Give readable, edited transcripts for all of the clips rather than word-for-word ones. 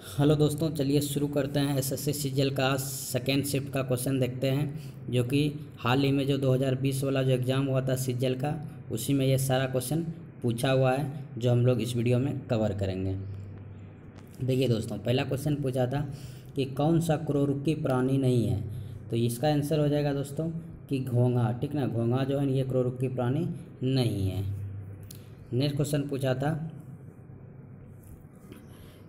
Hello दोस्तों, चलिए शुरू करते हैं। एसएससी सीजीएल का सेकेंड शिफ्ट का क्वेश्चन देखते हैं, जो कि हाल ही में जो 2020 वाला जो एग्ज़ाम हुआ था सीजीएल का, उसी में ये सारा क्वेश्चन पूछा हुआ है, जो हम लोग इस वीडियो में कवर करेंगे। देखिए दोस्तों, पहला क्वेश्चन पूछा था कि कौन सा क्रोरुकी प्राणी नहीं है, तो इसका आंसर हो जाएगा दोस्तों कि घोंघा। ठीक ना, घोंघा जो है ये क्रोरुकी प्राणी नहीं है। नेक्स्ट क्वेश्चन पूछा था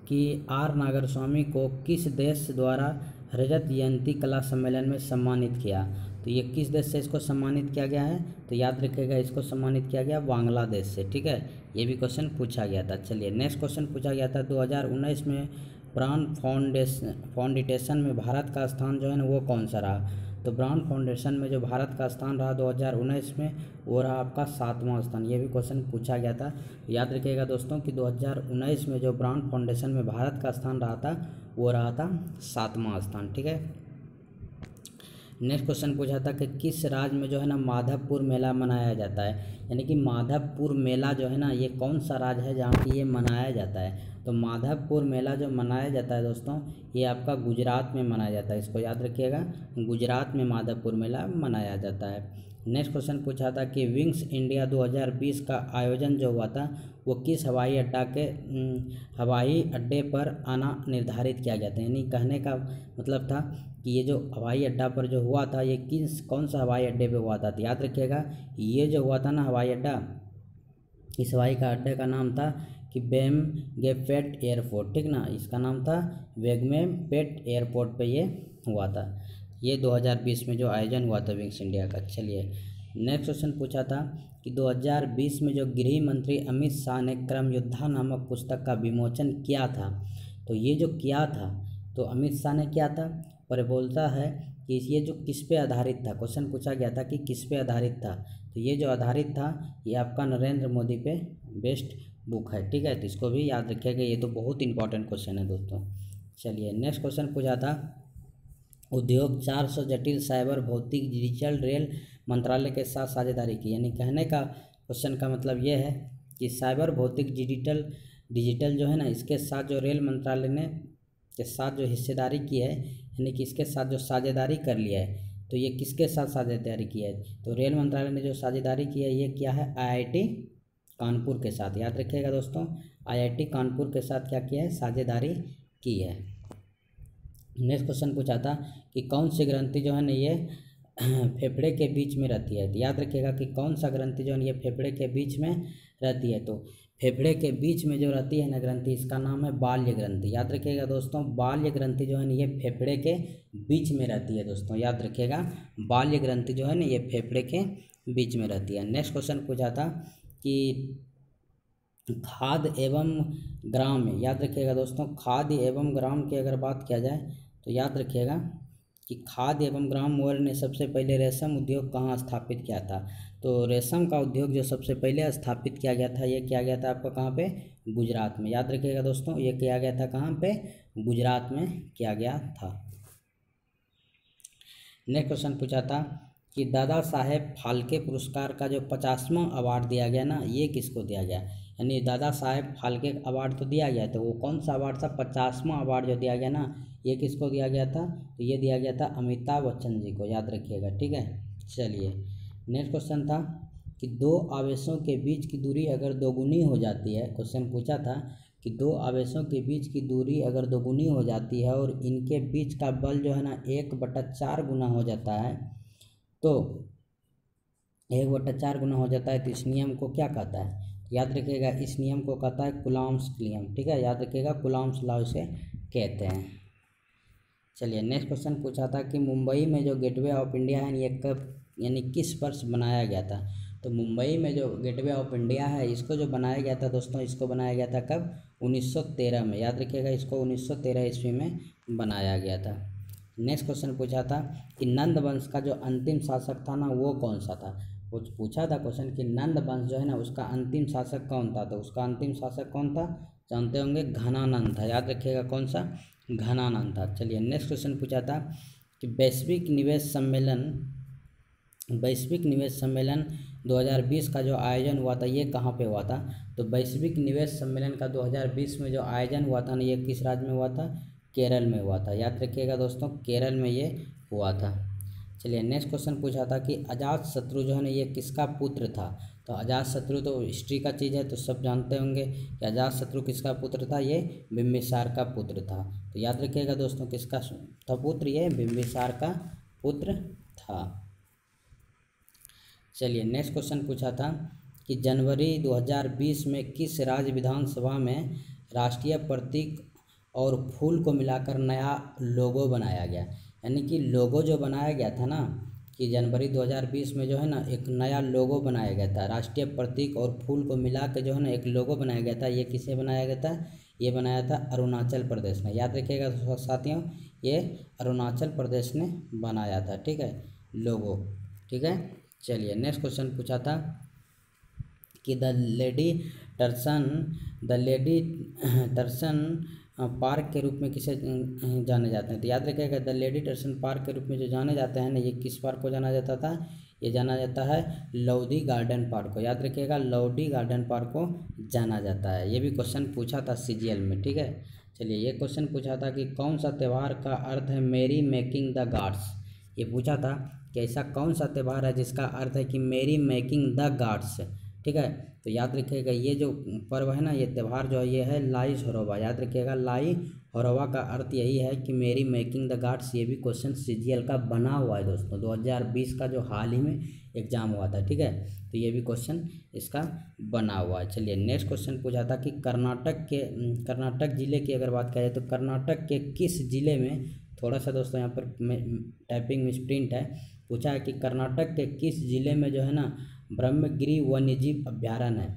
कि आर नागरस्वामी को किस देश द्वारा रजत जयंती कला सम्मेलन में सम्मानित किया, तो ये किस देश से इसको सम्मानित किया गया है, तो याद रखिएगा इसको सम्मानित किया गया बांग्लादेश से। ठीक है, ये भी क्वेश्चन पूछा गया था। चलिए नेक्स्ट क्वेश्चन पूछा गया था 2019 में ब्रांड फाउंडेशन में भारत का स्थान जो है ना वो कौन सा रहा, तो ब्रांड फाउंडेशन में जो भारत का स्थान रहा 2019 में, वो रहा आपका 7वां स्थान। ये भी क्वेश्चन पूछा गया था। याद रखिएगा दोस्तों कि 2019 में जो ब्रांड फाउंडेशन में भारत का स्थान रहा था वो रहा था 7वां स्थान। ठीक है, नेक्स्ट क्वेश्चन पूछा था कि किस राज्य में जो है ना माधवपुर मेला मनाया जाता है, यानी कि माधवपुर मेला जो है ना ये कौन सा राज्य है जहाँ की ये मनाया जाता है, तो माधवपुर मेला जो मनाया जाता है दोस्तों ये आपका गुजरात में मनाया जाता है। इसको याद रखिएगा, गुजरात में माधवपुर मेला मनाया जाता है। नेक्स्ट क्वेश्चन पूछा था कि विंग्स इंडिया 2020 का आयोजन जो हुआ था वो किस हवाई अड्डे पर आना निर्धारित किया गया था, यानी कहने का मतलब था कि ये जो हवाई अड्डा पर जो हुआ था ये कौन सा हवाई अड्डे पे हुआ था, तो याद रखिएगा ये जो हुआ था ना हवाई अड्डा, इस हवाई का अड्डे का नाम था कि बेमगेपेट एयरपोर्ट। ठीक ना, इसका नाम था बेगमेपेट एयरपोर्ट पे ये हुआ था। ये 2020 में जो आयोजन हुआ था विंग्स इंडिया का। चलिए नेक्स्ट क्वेश्चन पूछा था कि 2020 में जो गृह मंत्री अमित शाह ने क्रम योद्धा नामक पुस्तक का विमोचन किया था, तो ये जो किया था तो अमित शाह ने किया था, पर बोलता है कि ये जो किस पे आधारित था, क्वेश्चन पूछा गया था कि किस पे आधारित था, तो ये जो आधारित था ये आपका नरेंद्र मोदी पे बेस्ट बुक है। ठीक है, तो इसको भी याद रखिएगा, ये तो बहुत इंपॉर्टेंट क्वेश्चन है दोस्तों। चलिए नेक्स्ट क्वेश्चन पूछा था उद्योग 400 जटिल साइबर भौतिक डिजिटल रेल मंत्रालय के साथ साझेदारी की, यानी कहने का क्वेश्चन का मतलब ये है कि साइबर भौतिक डिजिटल जो है ना इसके साथ जो रेल मंत्रालय ने के साथ जो हिस्सेदारी की है, यानी कि इसके साथ जो साझेदारी कर लिया है, तो ये किसके साथ साझेदारी की है, तो रेल मंत्रालय ने जो साझेदारी की है ये क्या है, आईआईटी कानपुर के साथ। याद रखिएगा दोस्तों, आईआईटी कानपुर के साथ क्या किया है, साझेदारी की है। नेक्स्ट क्वेश्चन पूछा था कि कौन सी ग्रंथि जो है ना ये फेफड़े के बीच में रहती है, तो याद रखिएगा कि कौन सा ग्रंथि जो है ये फेफड़े के बीच में रहती है, तो फेफड़े के बीच में जो रहती है ना ग्रंथि इसका नाम है बाल्य ग्रंथि। याद रखिएगा दोस्तों, बाल्य ग्रंथि जो है ना ये फेफड़े के बीच में रहती है दोस्तों। याद रखिएगा, बाल्य ग्रंथि जो है ना ये फेफड़े के बीच में रहती है। नेक्स्ट क्वेश्चन पूछा था कि खाद्य एवं ग्राम में, याद रखिएगा दोस्तों, खाद्य एवं ग्राम की अगर बात किया जाए तो याद रखिएगा कि खाद्य एवं ग्राम मोर्य ने सबसे पहले रेशम उद्योग कहाँ स्थापित किया था, तो रेशम का उद्योग जो सबसे पहले स्थापित किया गया था ये किया गया था आपका कहाँ पे, गुजरात में। याद रखिएगा दोस्तों, ये किया गया था कहाँ पे, गुजरात में किया गया था। नेक्स्ट क्वेश्चन पूछा था कि दादा साहेब फाल्के पुरस्कार का जो 50वां अवार्ड दिया गया ना ये किसको दिया गया, यानी दादा साहेब फाल्के अवार्ड तो दिया गया, तो वो कौन सा अवार्ड था, 50वां अवार्ड जो दिया गया ना ये किसको दिया गया था, तो ये दिया गया था अमिताभ बच्चन जी को। याद रखिएगा, ठीक है। चलिए नेक्स्ट क्वेश्चन था कि दो आवेशों के बीच की दूरी अगर दोगुनी हो जाती है, क्वेश्चन पूछा था कि दो आवेशों के बीच की दूरी अगर दोगुनी हो जाती है और इनके बीच का बल जो है ना 1/4 गुना हो जाता है, तो 1/4 गुना हो जाता है, तो इस नियम को क्या कहता है, याद रखिएगा इस नियम को कहता है कूलॉम्स नियम। ठीक है, याद रखिएगा कूलॉम्स लॉ इसे कहते हैं। चलिए नेक्स्ट क्वेश्चन पूछा था कि मुंबई में जो गेटवे ऑफ इंडिया है ये कब यानी किस वर्ष बनाया गया था, तो मुंबई में जो गेटवे ऑफ इंडिया है इसको जो बनाया गया था दोस्तों, इसको बनाया गया था कब, 1913 में। याद रखिएगा इसको 1913 ईस्वी में बनाया गया था। नेक्स्ट क्वेश्चन पूछा था कि नंद वंश का जो अंतिम शासक था ना वो कौन सा था, कुछ पूछा था क्वेश्चन कि नंद वंश जो है ना उसका अंतिम शासक कौन था, तो उसका अंतिम शासक कौन था, जानते होंगे घनानंद था। याद रखिएगा कौन सा, घनानंद था। चलिए नेक्स्ट क्वेश्चन पूछा था कि वैश्विक निवेश सम्मेलन 2020 का जो आयोजन हुआ था ये कहाँ पे हुआ था? तो वैश्विक निवेश सम्मेलन का 2020 में जो आयोजन हुआ था ना, ये किस राज्य में हुआ था? केरल में हुआ था। याद रखिएगा दोस्तों, केरल में ये हुआ था। चलिए नेक्स्ट क्वेश्चन पूछा था कि अजातशत्रु जो है ना ये किसका पुत्र था? तो अजातशत्रु तो हिस्ट्री का चीज़ है, तो सब जानते होंगे कि अजातशत्रु किसका पुत्र था? ये बिंबिसार का पुत्र था। तो याद रखिएगा दोस्तों, किसका था पुत्र? ये बिंबिसार का पुत्र था। चलिए नेक्स्ट क्वेश्चन पूछा था कि जनवरी 2020 में किस राज्य विधानसभा में राष्ट्रीय प्रतीक और फूल को मिलाकर नया लोगो बनाया गया? यानी कि लोगो जो बनाया गया था ना, कि जनवरी 2020 में जो है ना एक नया लोगो बनाया गया था, राष्ट्रीय प्रतीक और फूल को मिला के जो है ना एक लोगो बनाया गया था। ये किसे बनाया गया था? ये बनाया था अरुणाचल प्रदेश ने। याद रखिएगा साथियों, ये अरुणाचल प्रदेश ने बनाया था, ठीक है, लोगो, ठीक है। चलिए नेक्स्ट क्वेश्चन पूछा था कि द लेडी टर्सन पार्क के रूप में किसे जाने जाते हैं? तो याद रखिएगा, द लेडी टर्सन पार्क के रूप में जो जाने जाते हैं ना, ये किस पार्क को जाना जाता था? ये जाना जाता है लोधी गार्डन पार्क को। याद रखिएगा, लोधी गार्डन पार्क को जाना जाता है। ये भी क्वेश्चन पूछा था सीजीएल में, ठीक है। चलिए ये क्वेश्चन पूछा था कि कौन सा त्यौहार का अर्थ है मेरी मेकिंग द गार्ड्स? ये पूछा था कि ऐसा कौन सा त्यौहार है जिसका अर्थ है कि मेरी मेकिंग द गार्ड्स, ठीक है। तो याद रखिएगा, ये जो पर्व है ना, ये त्यौहार जो है ये है लाई होरोबा। याद रखिएगा, लाई होरोबा का अर्थ यही है कि मेरी मेकिंग द गार्ड्स। ये भी क्वेश्चन सीजीएल का बना हुआ है दोस्तों, 2020 का जो हाल ही में एग्जाम हुआ था, ठीक है। तो ये भी क्वेश्चन इसका बना हुआ है। चलिए नेक्स्ट क्वेश्चन पूछा था कि कर्नाटक जिले की अगर बात करें तो कर्नाटक के किस जिले में, थोड़ा सा दोस्तों यहाँ पर टाइपिंग मिसप्रिंट है, पूछा है कि कर्नाटक के किस जिले में जो है ना ब्रह्मगिरी वन्यजीव अभ्यारण्य है?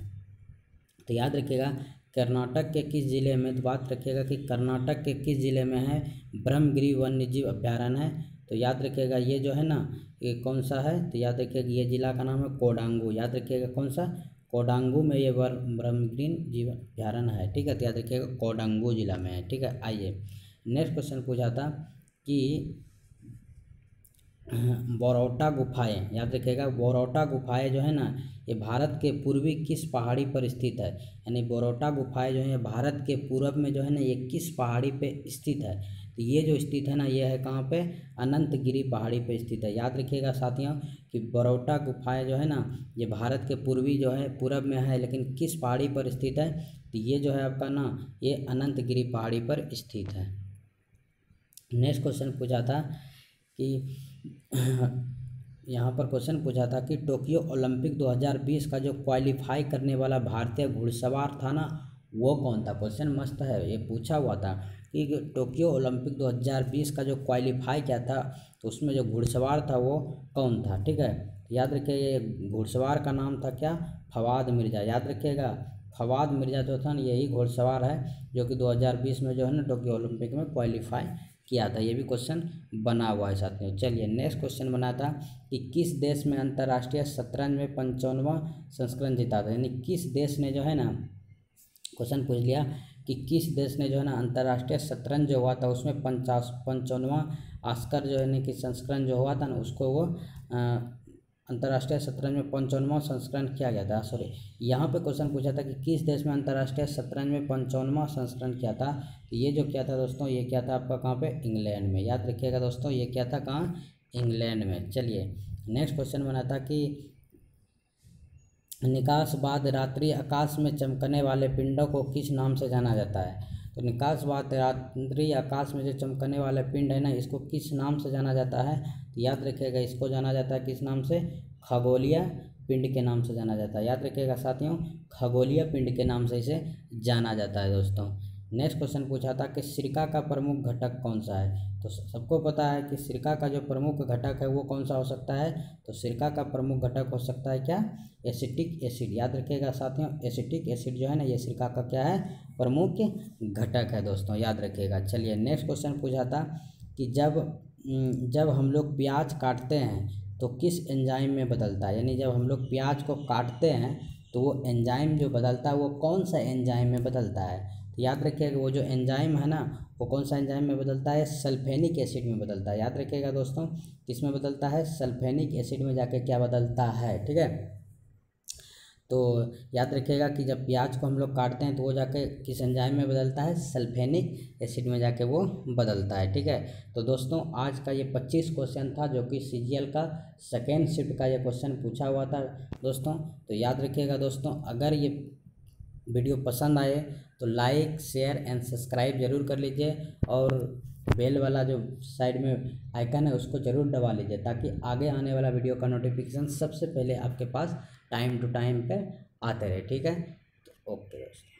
तो याद रखिएगा, कर्नाटक के किस जिले में, तो बात रखिएगा कि कर्नाटक के किस जिले में है ब्रह्मगिरी वन्यजीव अभ्यारण्य है? तो याद रखिएगा ये जो है ना ये कौन सा है? तो याद रखिएगा ये जिला का नाम है कोडांगू। याद रखिएगा कौन सा? कोडांगू में ये ब्रह्मगिरी जीव अभ्यारण्य है, ठीक है। तो याद रखिएगा कोडांगू जिला में है, ठीक है। आइए नेक्स्ट क्वेश्चन पूछा था कि बोरोटा गुफाएं, याद रखिएगा बोरोटा गुफाएं जो है ना ये भारत के पूर्वी किस पहाड़ी पर स्थित है? यानी बोरोटा गुफाएं जो है भारत के पूर्व में जो है ना ये किस पहाड़ी पे स्थित है? तो ये जो स्थित है ना ये है कहाँ पे? अनंतगिरी पहाड़ी पे स्थित है। याद रखिएगा साथियों कि बोरोटा गुफाएं जो है ना ये भारत के पूर्वी जो है पूर्व में है, लेकिन किस पहाड़ी पर स्थित है? तो ये जो है आपका ना ये अनंतगिरी पहाड़ी पर स्थित है। नेक्स्ट क्वेश्चन पूछा था कि यहाँ पर क्वेश्चन पूछा था कि टोक्यो ओलंपिक 2020 का जो क्वालिफाई करने वाला भारतीय घुड़सवार था ना वो कौन था? क्वेश्चन मस्त है, ये पूछा हुआ था कि टोक्यो ओलंपिक 2020 का जो क्वालिफाई किया था तो उसमें जो घुड़सवार था वो कौन था, ठीक है। याद रखिए ये घुड़सवार का नाम था क्या? फवाद मिर्ज़ा। याद रखिएगा फवाद मिर्ज़ा जो था ना यही घुड़सवार है जो कि 2020 में जो है ना टोक्यो ओलंपिक में क्वालिफाई किया था। ये भी क्वेश्चन बना हुआ है साथियों। चलिए नेक्स्ट क्वेश्चन बना था कि किस देश में अंतर्राष्ट्रीय शतरंज में 55वां संस्करण जीता था? यानी किस देश ने जो है ना क्वेश्चन पूछ लिया कि किस देश ने जो है ना अंतर्राष्ट्रीय शतरंज जो हुआ था उसमें 55वां ऑस्कर जो है ना कि संस्करण जो हुआ था ना उसको वो अंतर्राष्ट्रीय शतरंज में 55वां संस्करण किया गया था। सॉरी, यहाँ पे क्वेश्चन पूछा था कि किस देश में अंतर्राष्ट्रीय शतरंज में 55वां संस्करण किया था? तो ये जो किया था दोस्तों ये क्या था आपका कहाँ पे? इंग्लैंड में। याद रखिएगा दोस्तों ये क्या था कहाँ? इंग्लैंड में। चलिए नेक्स्ट क्वेश्चन बना था कि निकास बाद रात्रि आकाश में चमकने वाले पिंडों को किस नाम से जाना जाता है? तो निकास बाद रात्रि आकाश में जो चमकने वाले पिंड है ना इसको किस नाम से जाना जाता है? तो याद रखिएगा इसको जाना जाता है किस नाम से? खगोलीय पिंड के नाम से जाना जाता है। याद रखिएगा साथियों खगोलीय पिंड के नाम से इसे जाना जाता है दोस्तों। नेक्स्ट क्वेश्चन पूछा था कि सिरका का प्रमुख घटक कौन सा है? तो सबको पता है कि सिरका का जो प्रमुख घटक है वो कौन सा हो सकता है? तो सिरका का प्रमुख घटक हो सकता है क्या? Acetic acid. याद रखिएगा साथियों एसिटिक एसिड जो है ना ये सिरका का क्या है? प्रमुख घटक है दोस्तों, याद रखिएगा। चलिए नेक्स्ट क्वेश्चन पूछा था कि जब हम लोग प्याज काटते हैं तो किस एंजाइम में बदलता है? यानी जब हम लोग प्याज को काटते हैं तो वो एंजाइम जो बदलता है वो कौन सा एंजाइम में बदलता है? तो याद रखिएगा वो जो एंजाइम है ना वो कौन सा एंजाइम में बदलता है? सल्फेनिक एसिड में बदलता है। याद रखिएगा दोस्तों किस में बदलता है? सल्फेनिक एसिड में जाके क्या बदलता है, ठीक है। तो याद रखिएगा कि जब प्याज को हम लोग काटते हैं तो वो जाके किस एंजाइम में बदलता है, सल्फेनिक एसिड में जाके वो बदलता है। ठीक है, तो दोस्तों आज का ये 25 क्वेश्चन था, जो कि सीजीएल का सेकेंड शिफ्ट का ये क्वेश्चन पूछा हुआ था दोस्तों। तो याद रखिएगा दोस्तों, अगर ये वीडियो पसंद आए तो लाइक शेयर एंड सब्सक्राइब ज़रूर कर लीजिए, और बेल वाला जो साइड में आइकन है उसको ज़रूर दबा लीजिए, ताकि आगे आने वाला वीडियो का नोटिफिकेशन सबसे पहले आपके पास टाइम टू टाइम पे आते रहे। ठीक है, ओके दोस्तों।